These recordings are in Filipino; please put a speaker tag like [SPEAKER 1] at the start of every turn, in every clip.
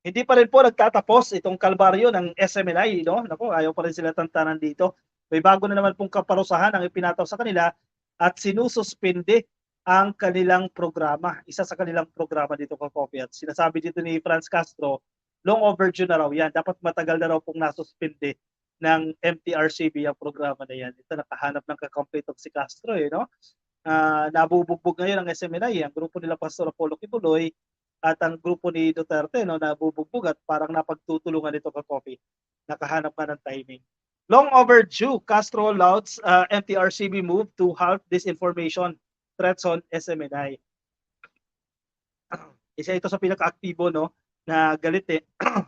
[SPEAKER 1] Hindi pa rin po nagtatapos itong kalbaryo ng SMNI 'no, naku ayaw pa rin sila tantanan dito. May bago na naman pong kaparusahan ang ipinataw sa kanila at sinususpende ang kanilang programa. Isa sa kanilang programa dito ka-Coffee at sinasabi dito ni Franz Castro, long overdue na raw 'yan. Dapat matagal na raw pong nasuspende ng MTRCB ang programa na 'yan. Ito nakahanap ng kakampi itong si Castro, eh, 'no? Nabubugbog ngayon ang SMNI, ang grupo nila Pastor Apollo Kibuloy at ang grupo ni Duterte, no, nabubugbog at parang napagtutulungan ito ka-Coffee. Nakahanap ka ng timing. Long overdue, Castro louds MTRCB move to halt disinformation threats on SMNI. Isa ito sa pinaka-aktibo, no, na galit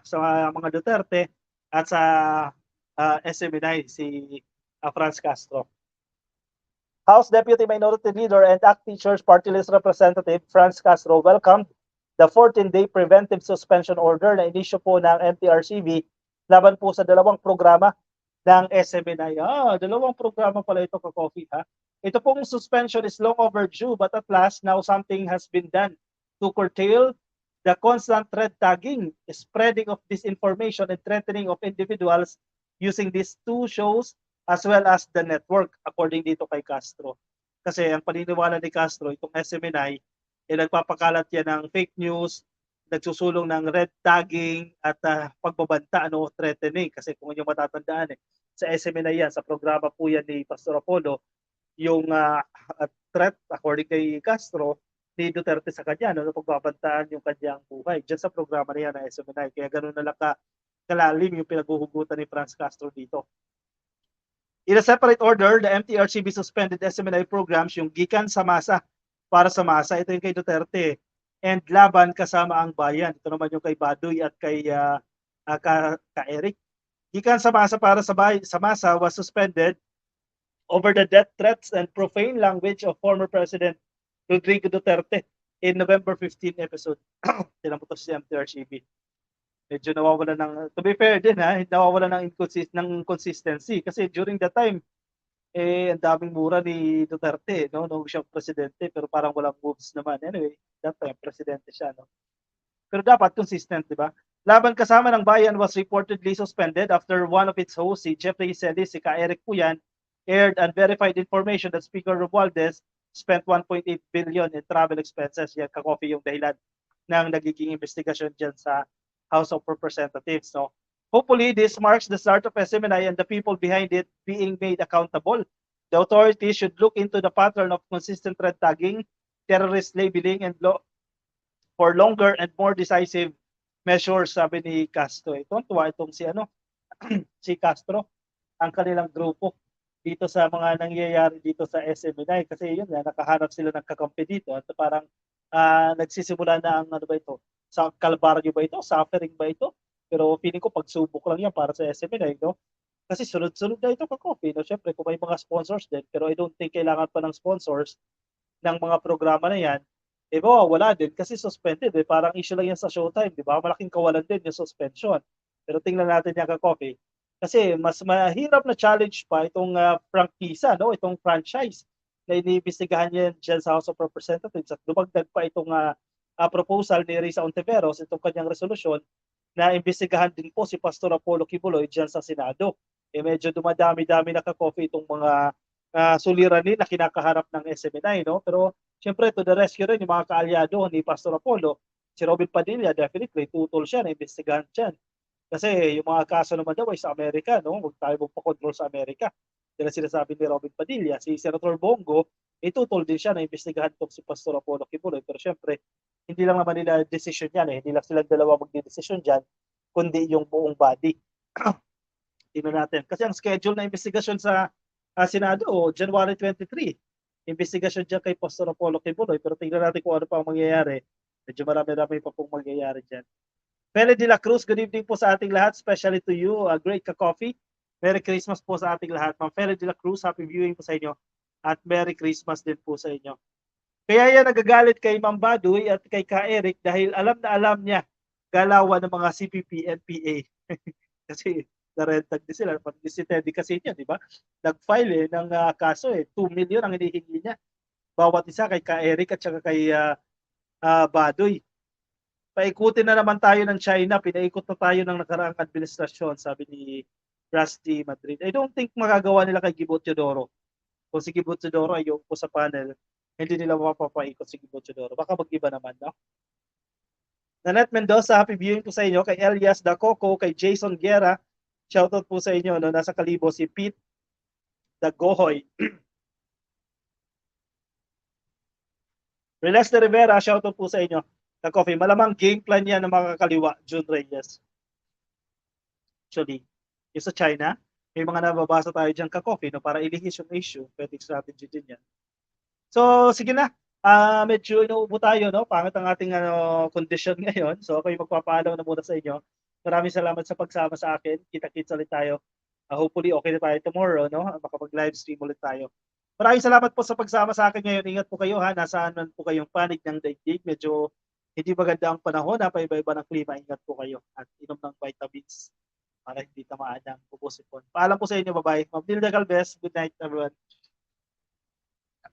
[SPEAKER 1] sa mga Duterte at sa SMNI, si Franz Castro. House Deputy Minority Leader and ACT Teachers Party List Representative Franz Castro welcomed the 14-day preventive suspension order na inisyo po ng MTRCB laban po sa dalawang programa ng SMNI. Dalawang programa pala ito ka-Coffee, ha? Ito pong suspension is long overdue but at last now something has been done to curtail the constant red tagging, spreading of disinformation and threatening of individuals using these two shows as well as the network, according dito kay Castro. Kasi ang paniniwala ni Castro, itong SMNI, nagpapakalat yan ng fake news, nagsusulong ng red tagging at pagbabanta, threatening. Kasi kung inyo matatandaan, sa SMNI yan, sa programa po yan ni Pastor Apollo, yung threat, according kay Castro, ni Duterte sa kanya, pagbabantaan yung kanyang buhay. Diyan sa programa na yan ng SMNI. Kaya ganoon na lang kalalim yung pinaghuhugutan ni Franz Castro dito. In a separate order, the MTRCB suspended SMNI programs yung Gikan sa Masa para sa Masa. Ito yung kay Duterte. And Laban kasama ang bayan. Ito naman yung kay Baduy at kay Eric. Gikan sa Masa para sa Masa was suspended over the death threats and profane language of former President Rodrigo Duterte in November 15 episode. Tinan mo to si MTRCB. Medyo nawawala ng, to be fair din nawawala ng consistency kasi during that time ang daming mura ni Duterte, no, nung siya presidente, pero parang walang moves naman. Anyway, that time presidente siya, no. Pero dapat consistent, di ba? Laban kasama ng bayan was reportedly suspended after one of its hosts, si Jeffrey Celis, si Ka-Eric Puyan, aired unverified information that Speaker Romualdez spent 1.8 billion in travel expenses. Yan ka-Coffee yung dahilan ng nagiging investigasyon dyan sa House of Representatives. No? Hopefully, this marks the start of SMNI and the people behind it being made accountable. The authorities should look into the pattern of consistent red tagging, terrorist labeling, and for longer and more decisive measures, sabi ni Castro. Tuwa itong si Castro, ang kanilang grupo dito sa mga nangyayari dito sa SMNI kasi yun nakahanap sila ng kakampi dito at parang nagsisimula na ang sa kalbaryo ba ito, suffering ba ito, pero feeling ko pagsubok lang yan para sa SMNI, no? Kasi sunod-sunod na ito ka-Coffee, no? Syempre kung may mga sponsors din, pero I don't think kailangan pa ng sponsors ng mga programa na yan, wala din kasi suspended, parang issue lang yan sa Showtime, di ba? Malaking kawalan din yung suspension. Pero tingnan natin yan ka-Coffee, kasi mas mahirap na challenge pa itong prangkisa, no? Itong franchise na iniimbestigahan niya dyan sa House of Representatives at dumagdag pa itong proposal ni Risa Ontiveros, itong kanyang resolusyon na imbestigahan din po si Pastor Apollo Kibuloy dyan sa Senado. Medyo dumadami-dami na ka-Coffee itong mga suliranin na kinakaharap ng SMNI, no? Pero syempre to the rescue rin yung mga kaalyado ni Pastor Apollo. Si Robin Padilla, definitely tutol siya na imbestigahan dyan. Kasi yung mga kaso naman daw ay sa Amerika, no? Huwag tayo magpakontrol sa Amerika. Dahil sinasabi ni Robin Padilla, si Senator Bongo, tutol din siya na imbestigahan itong si Pastor Apollo Kibuloy. Pero syempre, hindi lang naman nila decision yan. Hindi lang sila dalawa magdidesisyon dyan, kundi yung buong body. Tingnan natin. Kasi ang schedule na investigasyon sa Senado, January 23. Investigasyon dyan kay Pastor Apollo Kibuloy. Pero tingnan natin kung ano pa ang mangyayari. Medyo marami-rami pa pong mangyayari dyan. Feli de la Cruz, good evening po sa ating lahat, especially to you, great ka-Coffee. Merry Christmas po sa ating lahat. Ma'am Feli de la Cruz, happy viewing po sa inyo. At Merry Christmas din po sa inyo. Kaya yan nagagalit kay Ma'am Baduy at kay Ka-Eric dahil alam na alam niya galawan ng mga CPP, NPA. Kasi narentag din sila. Pati si Teddy Casino, di ba? Nag-file ng kaso 2 million ang hinihingi niya. Bawat isa kay Ka-Eric at saka kay Baduy. paikutin na naman tayo ng China, pinaikot na tayo ng nakaraang administrasyon, sabi ni Rusty Madrid. I don't think magagawa nila kay Gibo Teodoro. Kung si Gibo Teodoro ay yung sa panel, hindi nila mapapaikot si Gibo Teodoro. Baka mag-iba naman, no? Nanette Mendoza, happy viewing po sa inyo. Kay Elias Dacoco, kay Jason Guerra, shoutout po sa inyo. No? Nasa Kalibo si Pete Dagohoy. Releste Rivera, shoutout po sa inyo. The Coffee, malamang game plan yan ng mga kakaliwa, June Reyes. Actually, yung sa China, may mga nababasa tayo dyan ka-coffee, no? Para ilihis yung issue, pwede strategy din yan. So, sige na. Medyo inuubo tayo, no? Pangit ang ating condition ngayon. So, ako'y magpapaalam na muna sa inyo. Maraming salamat sa pagsama sa akin. Kita-kits ulit tayo. Hopefully, okay na tayo tomorrow, no? Makapag-live stream ulit tayo. Maraming salamat po sa pagsama sa akin ngayon. Ingat po kayo, ha? Nasaan man po kayong panig ng daigdig. Medyo hindi maganda ang panahon, ha? Paiba-iba ng klima. Ingat po kayo. At inom ng vitamins para hindi tamaan ng pupusipon. Paalam po sa inyo. Bye-bye. Ma'am Nilda Galvez. Good night, everyone.